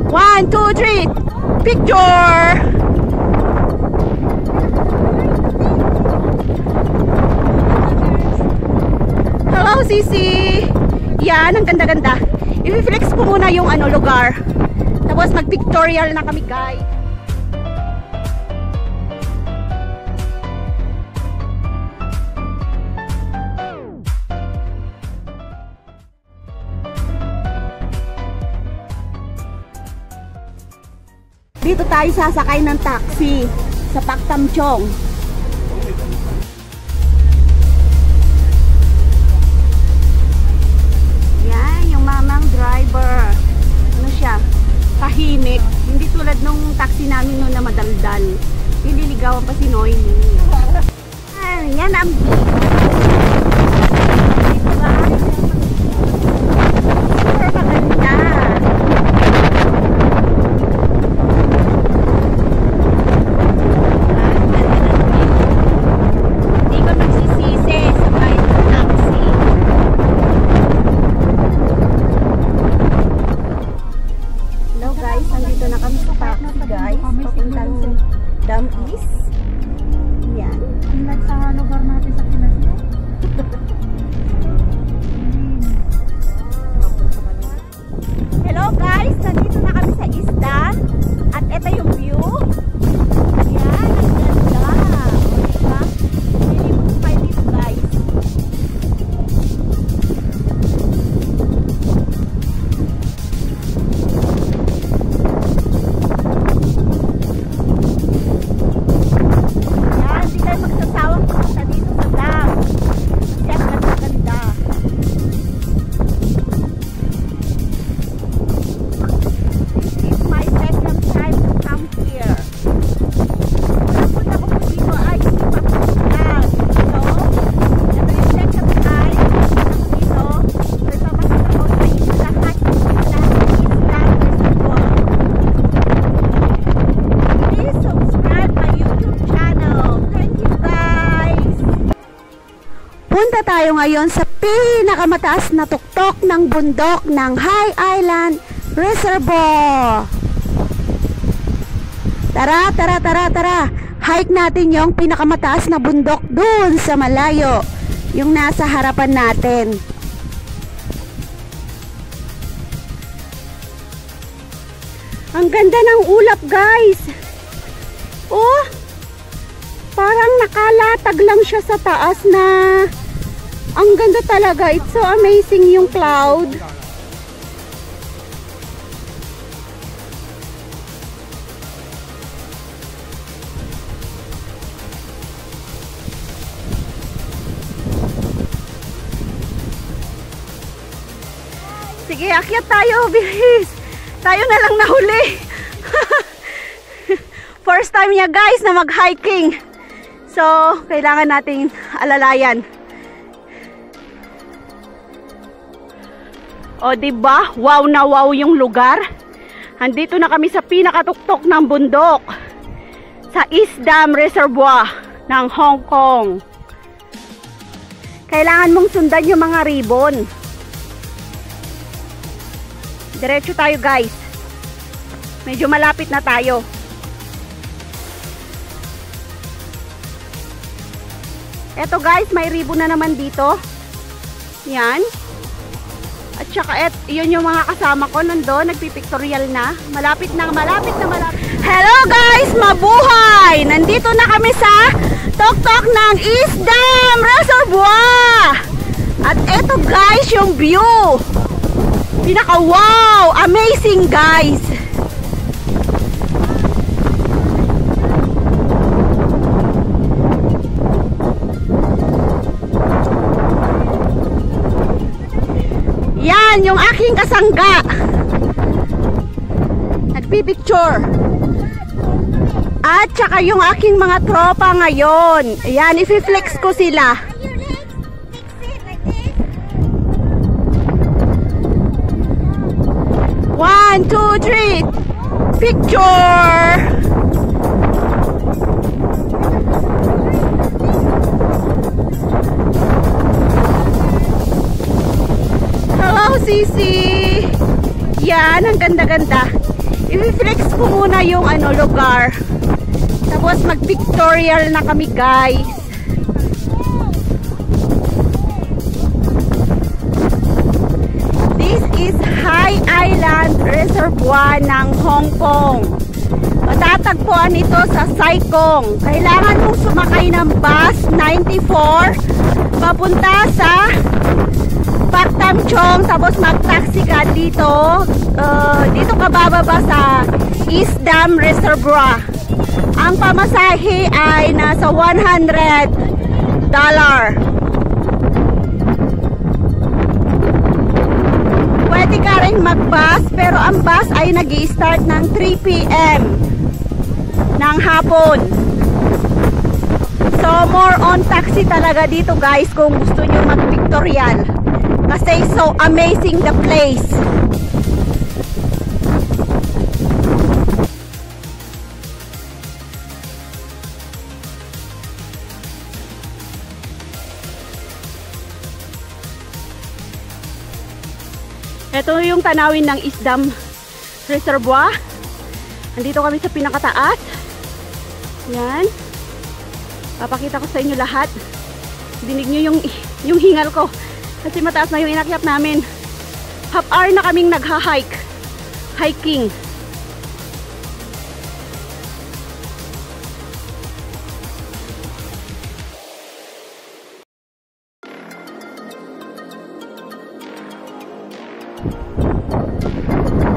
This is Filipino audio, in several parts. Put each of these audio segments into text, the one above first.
1, 2, 3, picture! Hello, Sisi! Yan, ang ganda-ganda. I-flex ko muna yung lugar. Tapos mag-pictorial na kami, guys. Dito tayo sasakay ng taxi sa Pak Tam Chong. Yan, yung mamang driver. Ano siya? Tahimik. Hindi tulad nung taxi namin noon na madaldal. Nililigawan pa si Noemi. Yan ang super maganda. Punta tayo ngayon sa pinakamataas na tuktok ng bundok ng High Island Reservoir. Tara, tara, tara, tara. Hike natin yung pinakamataas na bundok dun sa malayo. Yung nasa harapan natin. Ang ganda ng ulap, guys. Oh, parang nakalatag lang siya sa taas na. Ang ganda talaga. It's so amazing yung cloud. Sige, akyat tayo, bihis. Tayo na lang nahuli. First time niya, guys, na mag-hiking. So, kailangan nating alalayan. O, diba? Wow na wow yung lugar. Andito na kami sa pinakatuktok ng bundok. Sa East Dam Reservoir ng Hong Kong. Kailangan mong sundan yung mga ribbon. Diretso tayo, guys. Medyo malapit na tayo. Eto, guys, may ribbon na naman dito. Yan. At saka yun yung mga kasama ko nandun, nagpipictorial na. Malapit na, malapit na, malapit. Hello, guys! Mabuhay! Nandito na kami sa tuktok ng East Dam Reservoir. At eto, guys, yung view. Pinaka-wow! Amazing, guys! Yan, yung aking kasangga. Nagpipicture. At saka yung aking mga tropa ngayon. Ayan, i-flex ko sila. One, two, three. Picture. Hello, Sisi. Yan, ang ganda-ganda. I-flex ko muna yung lugar. Tapos mag-pictorial na kami, guys. This is High Island Reservoir ng Hong Kong. Matatagpuan ito sa Sai Kung. Kailangan mong sumakay ng bus 94 papunta sa Pak Tam Chong, tapos mag-taxi ka dito. Dito ka bababa sa East Dam Reservoir. Ang pamasahe ay nasa $100. Pwede ka rin mag-bus, pero ang bus ay nag-i-start ng 3 p.m. ng hapon. So more on taxi talaga dito, guys, kung gusto nyo mag-pictorial. Kasi so amazing the place. Ito yung tanawin ng East Dam Reservoir. Nandito kami sa pinakataas. Yan. Papakita ko sa inyo lahat. Dinig nyo yung hingal ko. Kasi mataas na yung inakyat namin. Half hour na kaming nagha-hike. Hiking.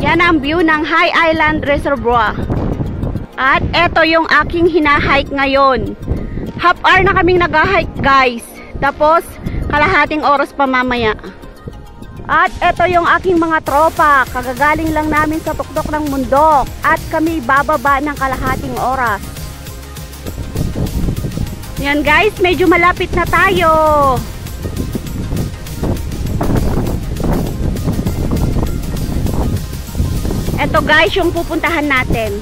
Yan ang view ng High Island Reservoir. At eto yung aking hina-hike ngayon. Half hour na kaming nag-hike, guys. Tapos kalahating oras pa mamaya. At eto yung aking mga tropa. Kagagaling lang namin sa tuktok ng bundok. At kami bababa ng kalahating oras. Yan, guys, medyo malapit na tayo. Eto, guys, yung pupuntahan natin.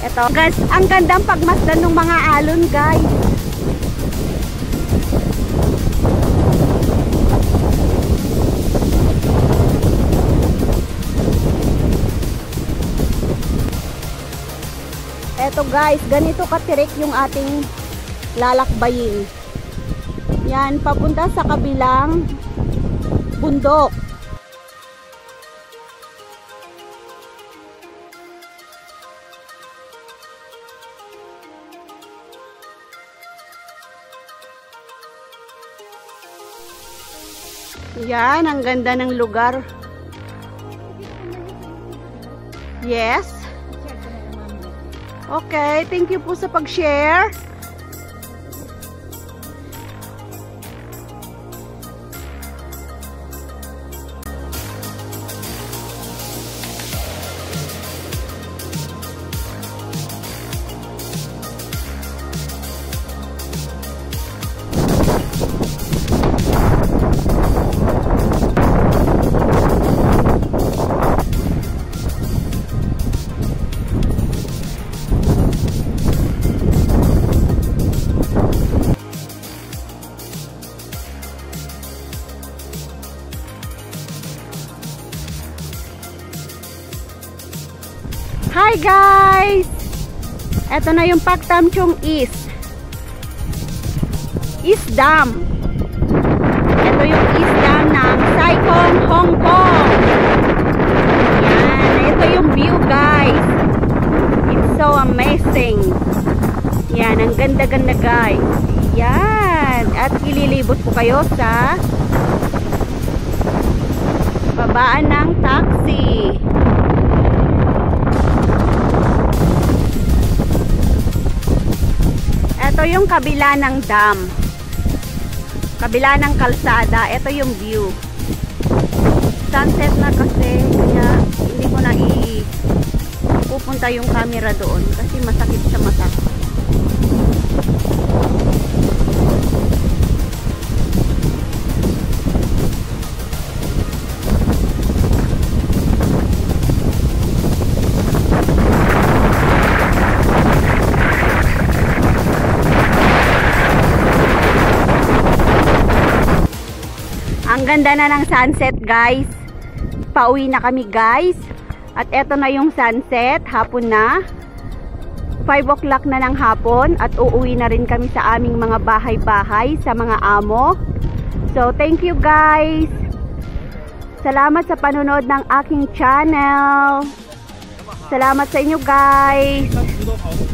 Eto, guys, ang gandang pagmasdan ng mga alon, guys. Eto, guys, ganito katirik yung ating lalakbayin. Yan, papunta sa kabilang bundok. Yan, ang ganda ng lugar. Yes. Okay, thank you po sa pag-share. Hi guys! Ito na yung Pak Tam Chong East Dam. Ito yung East Dam ng Sai Kung, Hong Kong. Yan, ito yung view, guys. It's so amazing. Yan, ang ganda-ganda, guys. Yan, at ililibot ko kayo sa babaan ng taxi. Ito yung kabila ng dam. Kabila ng kalsada. Ito yung view. Sunset na kasi. Kaya hindi ko na pupunta yung camera doon. Kasi masakit sa mata. Ang ganda na ng sunset, guys. pauwi na kami guys. At eto na yung sunset, hapon na. 5 o'clock na ng hapon at uuwi na rin kami sa aming mga bahay-bahay sa mga amo. So thank you guys. Salamat sa panonood ng aking channel. Salamat sa inyo guys.